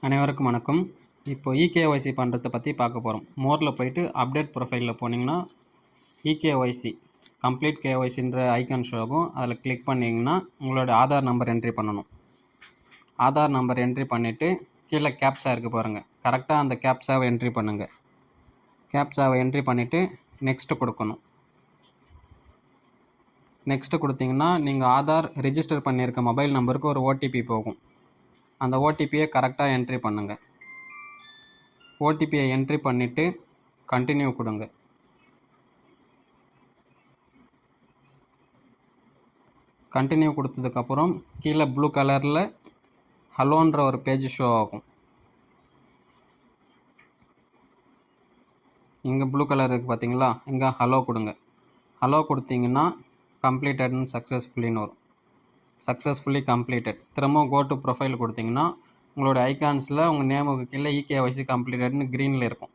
அனைவருக்கும் வணக்கம். இப்போ இகேஒய்சி பண்ணுறத பற்றி பார்க்க போகிறோம். மோரில் போயிட்டு அப்டேட் ப்ரொஃபைலில் போனீங்கன்னா இகேஒய்சி கம்ப்ளீட் கேஒய்சின்ற ஐக்கான் ஷோ ஆகும். அதில் கிளிக் பண்ணிங்கன்னா உங்களோட ஆதார் நம்பர் என்ட்ரி பண்ணணும். ஆதார் நம்பர் என்ட்ரி பண்ணிவிட்டு கீழே கேப்சா இருக்குது பாருங்கள். கரெக்டாக அந்த கேப்சாவை என்ட்ரி பண்ணுங்கள். கேப்சாவை என்ட்ரி பண்ணிவிட்டு நெக்ஸ்ட்டு கொடுக்கணும். நெக்ஸ்ட்டு கொடுத்தீங்கன்னா நீங்கள் ஆதார் ரிஜிஸ்டர் பண்ணியிருக்க மொபைல் நம்பருக்கு ஒரு ஓடிபி போகும். அந்த ஓடிபியை கரெக்டாக என்ட்ரி பண்ணுங்கள். ஓடிபியை என்ட்ரி பண்ணிவிட்டு கண்டினியூ கொடுங்க. கண்டினியூ கொடுத்ததுக்கப்புறம் கீழே ப்ளூ கலரில் ஹலோன்ற ஒரு பேஜ் ஷோ ஆகும். இங்கே ப்ளூ கலர் இருக்குது பார்த்தீங்களா, இங்கே ஹலோ கொடுங்க. ஹலோ கொடுத்தீங்கன்னா கம்ப்ளீட்டட்னு சக்ஸஸ்ஃபுல்லின்னு வரும். Successfully completed. திரும்பவும் கோ டு ப்ரொஃபைல் கொடுத்தீங்கன்னா உங்களோட ஐகான்ஸில் உங்கள் நேமுக்கு கீழே இகேஒய்சி கம்ப்ளீட்டட்னு க்ரீனில் இருக்கும்.